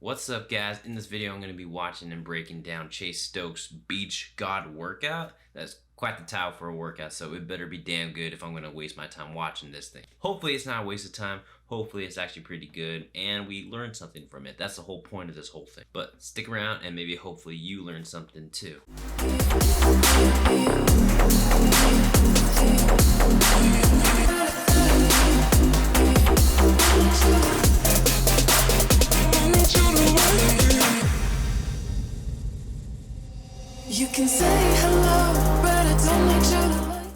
What's up, guys? In this video I'm going to be watching and breaking down Chase Stokes' Beach God workout. That's quite the title for a workout, so it better be damn good if I'm going to waste my time watching this thing. Hopefully it's not a waste of time. Hopefully it's actually pretty good and we learn something from it. That's the whole point of this whole thing. But stick around and maybe hopefully you learn something too. You can say hello, but I don't need you to like.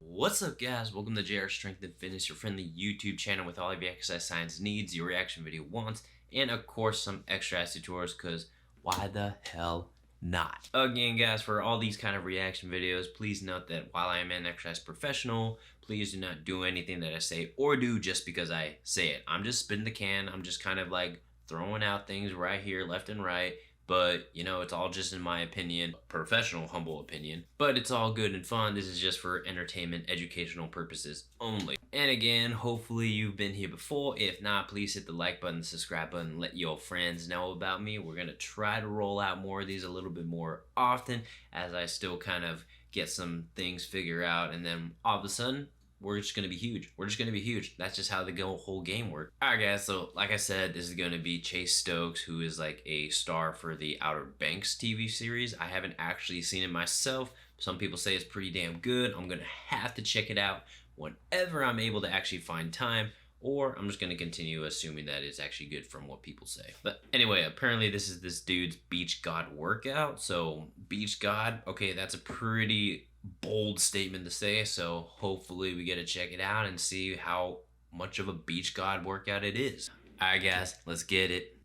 What's up, guys? Welcome to JR Strength and Fitness, your friendly YouTube channel with all of your exercise science needs, your reaction video wants, and of course some extra ass tutorials, because why the hell not? Again, guys, for all these kind of reaction videos, please note that while I am an exercise professional, please do not do anything that I say or do just because I say it. I'm just spitting the can. I'm just kind of like throwing out things right here, left and right. But, you know, it's all just in my opinion, professional, humble opinion. But it's all good and fun. This is just for entertainment, educational purposes only. And again, hopefully you've been here before. If not, please hit the like button, the subscribe button, and let your friends know about me. We're going to try to roll out more of these a little bit more often as I still kind of get some things figured out. And then all of a sudden, we're just going to be huge. We're just going to be huge. That's just how the whole game works. Alright, guys, so like I said, this is going to be Chase Stokes, who is like a star for the Outer Banks TV series. I haven't actually seen it myself. Some people say it's pretty damn good. I'm going to have to check it out whenever I'm able to actually find time, or I'm just going to continue assuming that it's actually good from what people say. But anyway, apparently this is this dude's Beach God workout. So Beach God, okay, that's a pretty bold statement to say, so hopefully we get to check it out and see how much of a Beach God workout it is. Alright, guys, let's get it.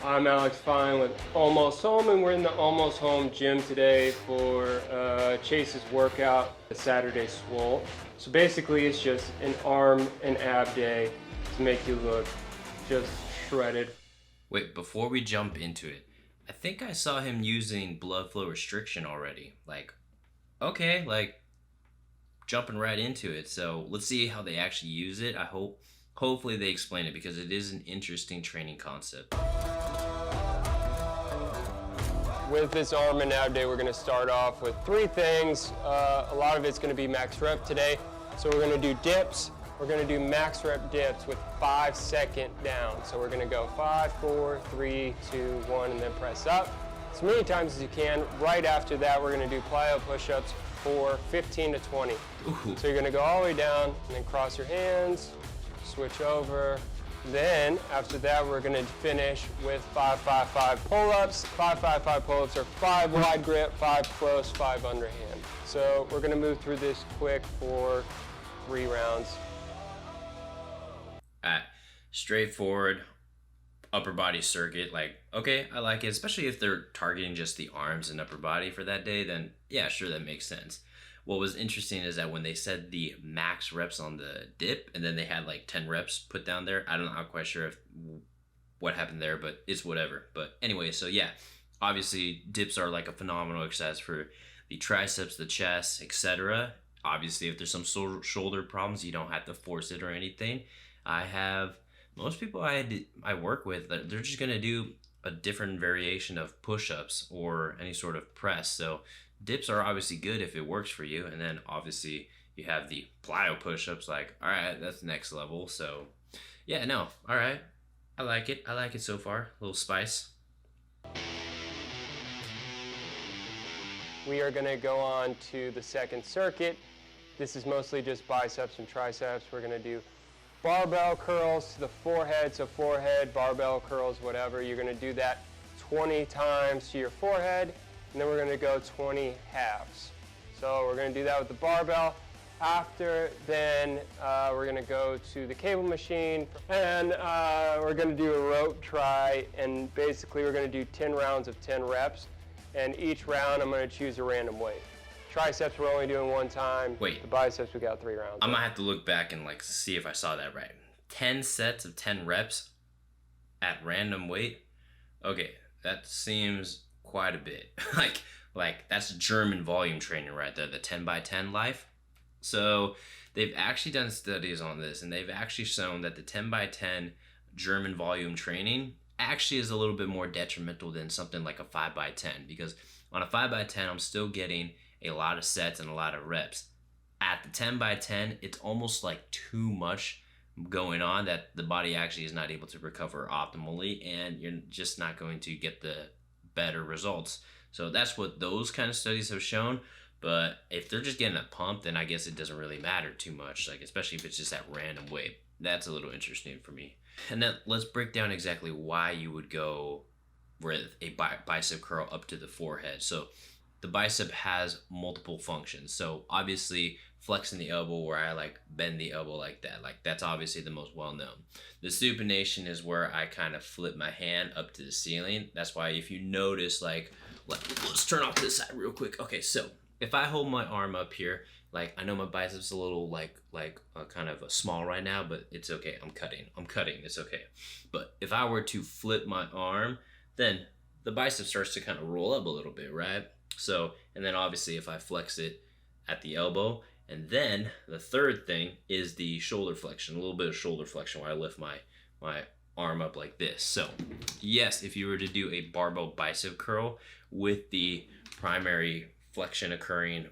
I'm Alex Fine with Almost Home, and we're in the Almost Home gym today for Chase's workout, the Saturday Swole. So basically it's just an arm and ab day to make you look just shredded. Wait, before we jump into it, I think I saw him using blood flow restriction already. Like, okay, like jumping right into it. So let's see how they actually use it. Hopefully they explain it, because it is an interesting training concept. With this arm and ab day, we're going to start off with three things. A lot of it's going to be max rep today. So we're going to do dips. We're going to do max rep dips with 5 second down. So we're going to go 5, 4, 3, 2, 1, and then press up as many times as you can. Right after that, we're going to do plyo push-ups for 15 to 20. Ooh. So you're going to go all the way down and then cross your hands, switch over. Then after that, we're going to finish with 5, 5, 5 pull-ups. 5, 5, 5 pull-ups are 5 wide grip, 5 close, 5 underhand. So we're going to move through this quick for 3 rounds. Straightforward upper body circuit. Like, okay, I like it, especially if they're targeting just the arms and upper body for that day. Then yeah, sure, that makes sense. What was interesting is that when they said the max reps on the dip and then they had like 10 reps put down there, I'm not quite sure what happened there, but it's whatever. But anyway, so yeah, obviously dips are like a phenomenal exercise for the triceps, the chest, etc. Obviously, if there's some shoulder problems, you don't have to force it or anything. Most people I work with, they're just gonna do a different variation of push-ups or any sort of press. So dips are obviously good if it works for you. And then obviously you have the plyo push-ups, like, all right, that's next level. So yeah, no, all right, I like it. I like it so far. A little spice. We are going to go on to the second circuit. This is mostly just biceps and triceps. We're going to do barbell curls to the forehead. So forehead, barbell curls, whatever. You're going to do that 20 times to your forehead, and then we're going to go 20 halves. So we're going to do that with the barbell. After then, we're going to go to the cable machine, and we're going to do a rope try, and basically we're going to do 10 rounds of 10 reps, and each round I'm going to choose a random weight. Triceps we're only doing 1 time. Wait. The biceps we got 3 rounds. I'm gonna have to look back and like see if I saw that right. 10 sets of 10 reps at random weight. Okay, that seems quite a bit. like that's German volume training right there. The 10 by 10 life. So they've actually done studies on this, and they've actually shown that the 10 by 10 German volume training actually is a little bit more detrimental than something like a 5 by 10, because on a 5 by 10 I'm still getting a lot of sets and a lot of reps. At the 10 by 10, it's almost like too much going on that the body actually is not able to recover optimally, and you're just not going to get the better results. So that's what those kind of studies have shown. But if they're just getting a pump, then I guess it doesn't really matter too much, like especially if it's just at random weight. That's a little interesting for me. And then let's break down exactly why you would go with a bicep curl up to the forehead. So the bicep has multiple functions. So obviously flexing the elbow, where I like bend the elbow like that, like that's obviously the most well known. The supination is where I kind of flip my hand up to the ceiling. That's why if you notice, like let's turn off this side real quick. Okay, so if I hold my arm up here, like I know my biceps a little kind of small right now, but it's okay. I'm cutting, it's okay. But if I were to flip my arm, then the bicep starts to kind of roll up a little bit, right? So, and then obviously if I flex it at the elbow, and then the third thing is the shoulder flexion, a little bit of shoulder flexion where I lift my arm up like this. So yes, if you were to do a barbell bicep curl with the primary flexion occurring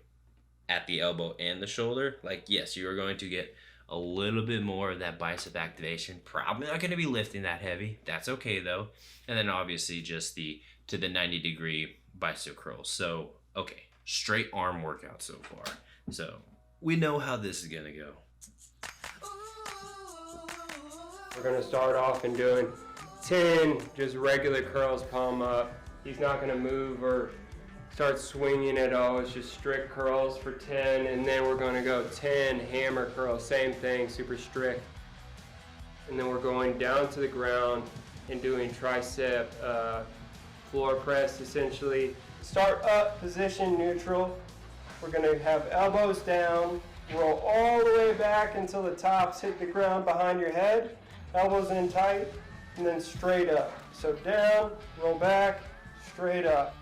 at the elbow and the shoulder, like yes, you are going to get a little bit more of that bicep activation. Probably not going to be lifting that heavy. That's okay though. And then obviously just the 90-degree bicep curls. So okay, straight arm workout so far. So we know how this is going to go. We're going to start off and doing 10 just regular curls, palm up. He's not going to move or start swinging at all. It's just strict curls for 10, and then we're going to go 10 hammer curls, same thing, super strict. And then we're going down to the ground and doing tricep floor press essentially. Start up, position neutral. We're going to have elbows down, roll all the way back until the tops hit the ground behind your head, elbows in tight, and then straight up. So down, roll back, straight up.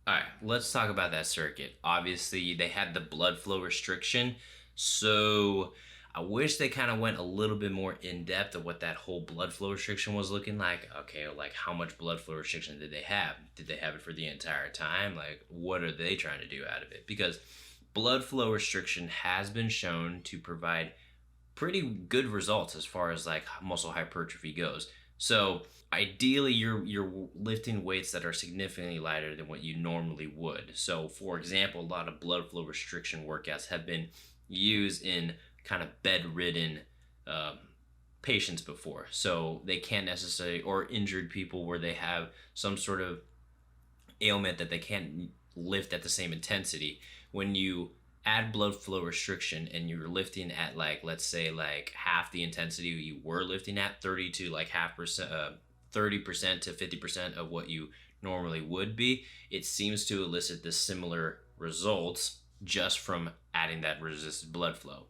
All right, let's talk about that circuit. Obviously, they had the blood flow restriction, so I wish they kind of went a little bit more in depth of what that whole blood flow restriction was looking like. Okay, like how much blood flow restriction did they have? Did they have it for the entire time? Like, what are they trying to do out of it? Because blood flow restriction has been shown to provide pretty good results as far as like muscle hypertrophy goes. So ideally you're lifting weights that are significantly lighter than what you normally would. So for example, a lot of blood flow restriction workouts have been used in kind of bedridden patients before. So they can't necessarily, or injured people where they have some sort of ailment that they can't lift at the same intensity. When you add blood flow restriction and you're lifting at like, let's say like half the intensity you were lifting at, 30 to like 30% to 50% of what you normally would be, it seems to elicit the similar results just from adding that resisted blood flow.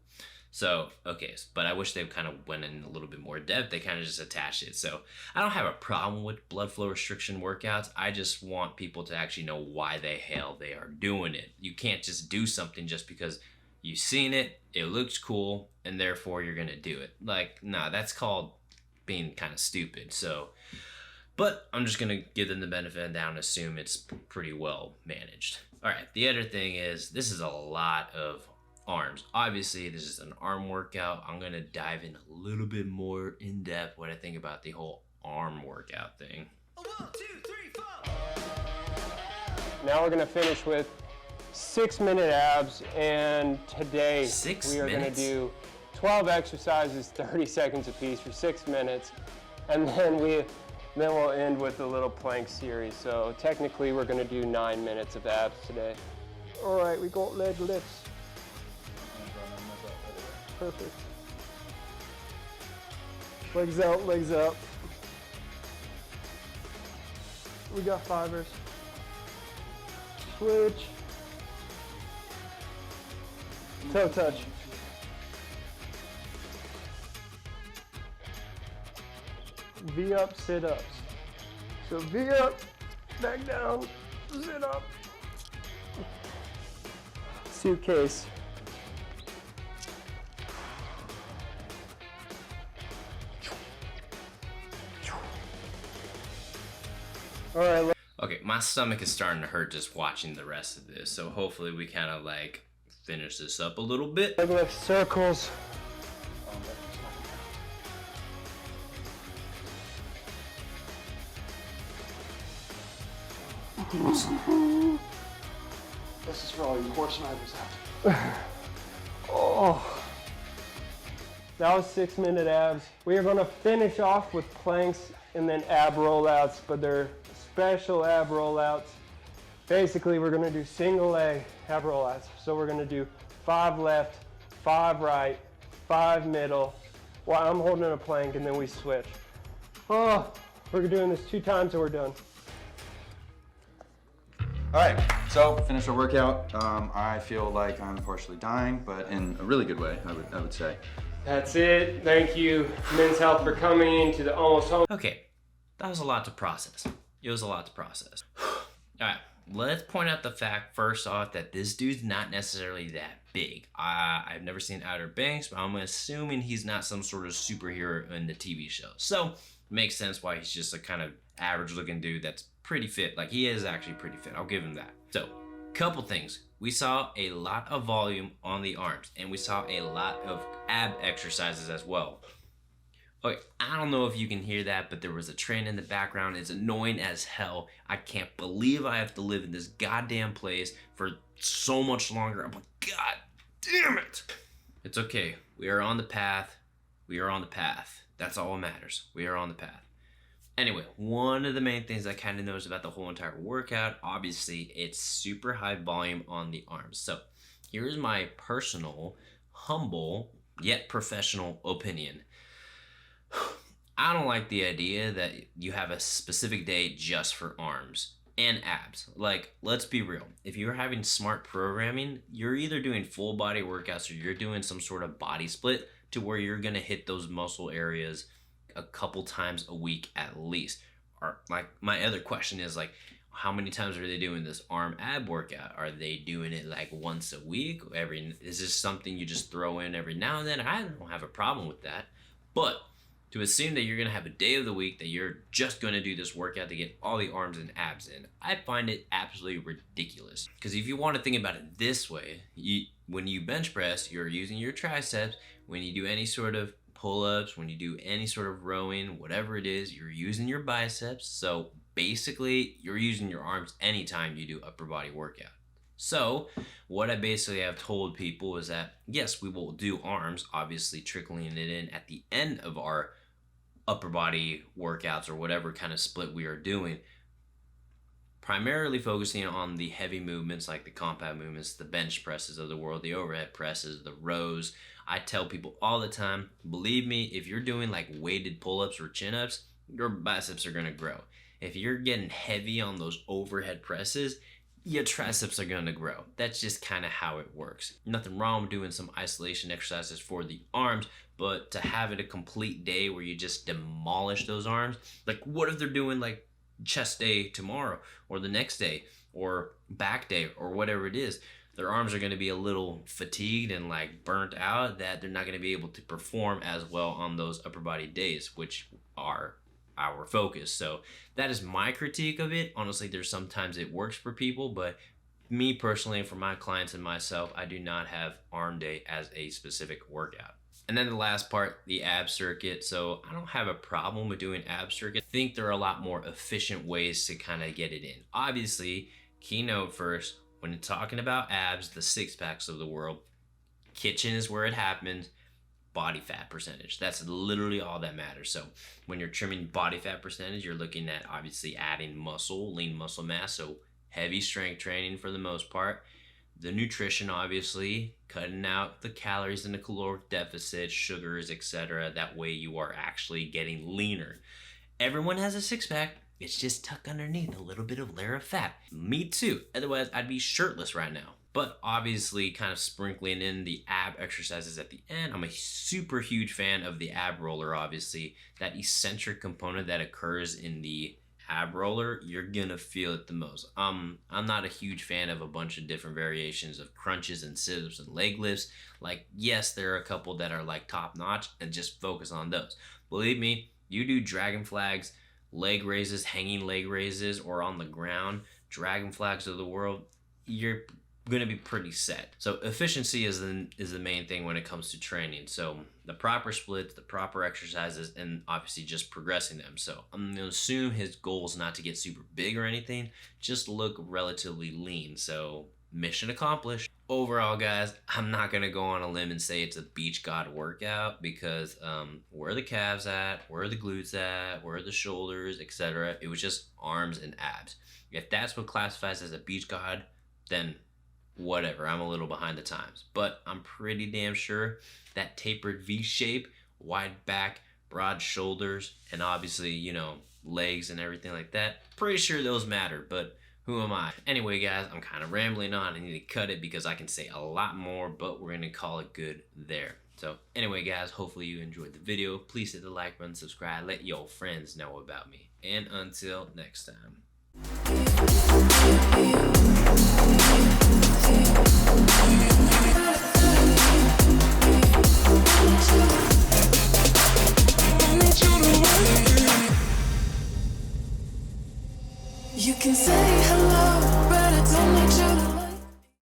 So, okay, but I wish they kind of went in a little bit more depth. They kind of just attached it. So I don't have a problem with blood flow restriction workouts. I just want people to actually know why the hell they are doing it. You can't just do something just because you've seen it, it looks cool, and therefore you're going to do it. Like, nah, that's called being kind of stupid. So, but I'm just going to give them the benefit of the doubt and assume it's pretty well managed. All right, the other thing is this is a lot of arms. Obviously, this is an arm workout. I'm going to dive in a little bit more in depth what I think about the whole arm workout thing. 1, 2, 3, 4. Now we're going to finish with 6-minute abs, and today we are going to do 12 exercises, 30 seconds apiece for 6 minutes, and then we'll end with a little plank series. So technically we're going to do 9 minutes of abs today. All right, we got leg lifts. Perfect. Legs out, legs up. We got fibers. Switch. Toe touch. V up, sit ups. So V up, back down, sit up. suitcase. All right. Okay, my stomach is starting to hurt just watching the rest of this, so hopefully we kind of like finish this up a little bit. Leg lift circles. This is for all you horse snipers out there. Oh, that was 6-minute abs. We are gonna finish off with planks and then ab rollouts, but they're special ab rollouts. Basically, we're gonna do single leg ab rollouts. So we're gonna do 5 left, 5 right, 5 middle, while I'm holding a plank, and then we switch. Oh, we're doing this 2 times and we're done. All right, so finish our workout. I feel like I'm partially dying, but in a really good way, I would say. That's it. Thank you, Men's Health, for coming to the Almost Home. Okay, that was a lot to process. It was a lot to process. All right, let's point out the fact first off that this dude's not necessarily that big. I've never seen Outer Banks, but I'm assuming he's not some sort of superhero in the TV show. So, it makes sense why he's just a kind of average looking dude that's pretty fit. Like, he is actually pretty fit. I'll give him that. So, couple things. We saw a lot of volume on the arms, and we saw a lot of ab exercises as well. Okay, I don't know if you can hear that, but there was a train in the background. It's annoying as hell. I can't believe I have to live in this goddamn place for so much longer. I'm like, God damn it. It's okay. We are on the path. We are on the path. That's all that matters. We are on the path. Anyway, one of the main things I kind of noticed about the whole entire workout, obviously, it's super high volume on the arms. So here's my personal, humble, yet professional opinion. I don't like the idea that you have a specific day just for arms and abs. Like, let's be real. If you're having smart programming, you're either doing full body workouts or you're doing some sort of body split to where you're going to hit those muscle areas a couple times a week at least. Or like, my other question is like, how many times are they doing this arm ab workout? Are they doing it like once a week? Is this something you just throw in every now and then? I don't have a problem with that. But to assume that you're going to have a day of the week that you're just going to do this workout to get all the arms and abs in, I find it absolutely ridiculous. Because if you want to think about it this way, when you bench press, you're using your triceps. When you do any sort of pull-ups, when you do any sort of rowing, whatever it is, you're using your biceps. So basically, you're using your arms anytime you do upper body workout. So what I basically have told people is that, yes, we will do arms, obviously trickling it in at the end of our upper body workouts or whatever kind of split we are doing, primarily focusing on the heavy movements like the compound movements, the bench presses of the world, the overhead presses, the rows. I tell people all the time, believe me, if you're doing like weighted pull-ups or chin-ups, your biceps are going to grow. If you're getting heavy on those overhead presses, your triceps are going to grow. That's just kind of how it works. Nothing wrong with doing some isolation exercises for the arms, but to have it a complete day where you just demolish those arms, like what if they're doing like chest day tomorrow or the next day or back day or whatever it is? Their arms are going to be a little fatigued and like burnt out that they're not going to be able to perform as well on those upper body days, which are our focus. So that is my critique of it. Honestly, there's sometimes it works for people, but me personally, for my clients and myself, I do not have arm day as a specific workout. And then the last part, the ab circuit. So I don't have a problem with doing ab circuit. I think there are a lot more efficient ways to kind of get it in. Obviously, keynote first, when talking about abs, the six packs of the world, kitchen is where it happens. Body fat percentage. That's literally all that matters. So when you're trimming body fat percentage, you're looking at obviously adding muscle, lean muscle mass, so heavy strength training for the most part. The nutrition, obviously, cutting out the calories in the caloric deficit, sugars, etc. That way you are actually getting leaner. Everyone has a six-pack. It's just tucked underneath a little bit of layer of fat. Me too. Otherwise, I'd be shirtless right now. But obviously kind of sprinkling in the ab exercises at the end. I'm a super huge fan of the ab roller, obviously. That eccentric component that occurs in the ab roller, you're gonna feel it the most. I'm not a huge fan of a bunch of different variations of crunches and sit-ups and leg lifts. Like, yes, there are a couple that are like top notch, and just focus on those. Believe me, you do dragon flags, leg raises, hanging leg raises, or on the ground, dragon flags of the world, you're going to be pretty set. So efficiency is the main thing when it comes to training. So the proper splits, the proper exercises, and obviously just progressing them. So I'm going to assume his goal is not to get super big or anything, just look relatively lean. So mission accomplished. Overall, guys, I'm not going to go on a limb and say it's a beach god workout, because where are the calves at? Where are the glutes at? Where are the shoulders, etc.? It was just arms and abs. If that's what classifies as a beach god, then whatever, I'm a little behind the times. But I'm pretty damn sure that tapered V shape, wide back, broad shoulders, and obviously, you know, legs and everything like that, pretty sure those matter, but who am I? Anyway, guys, I'm kind of rambling on. I need to cut it because I can say a lot more, but we're going to call it good there. So anyway, guys, hopefully you enjoyed the video. Please hit the like button, subscribe, let your friends know about me. And until next time. You can say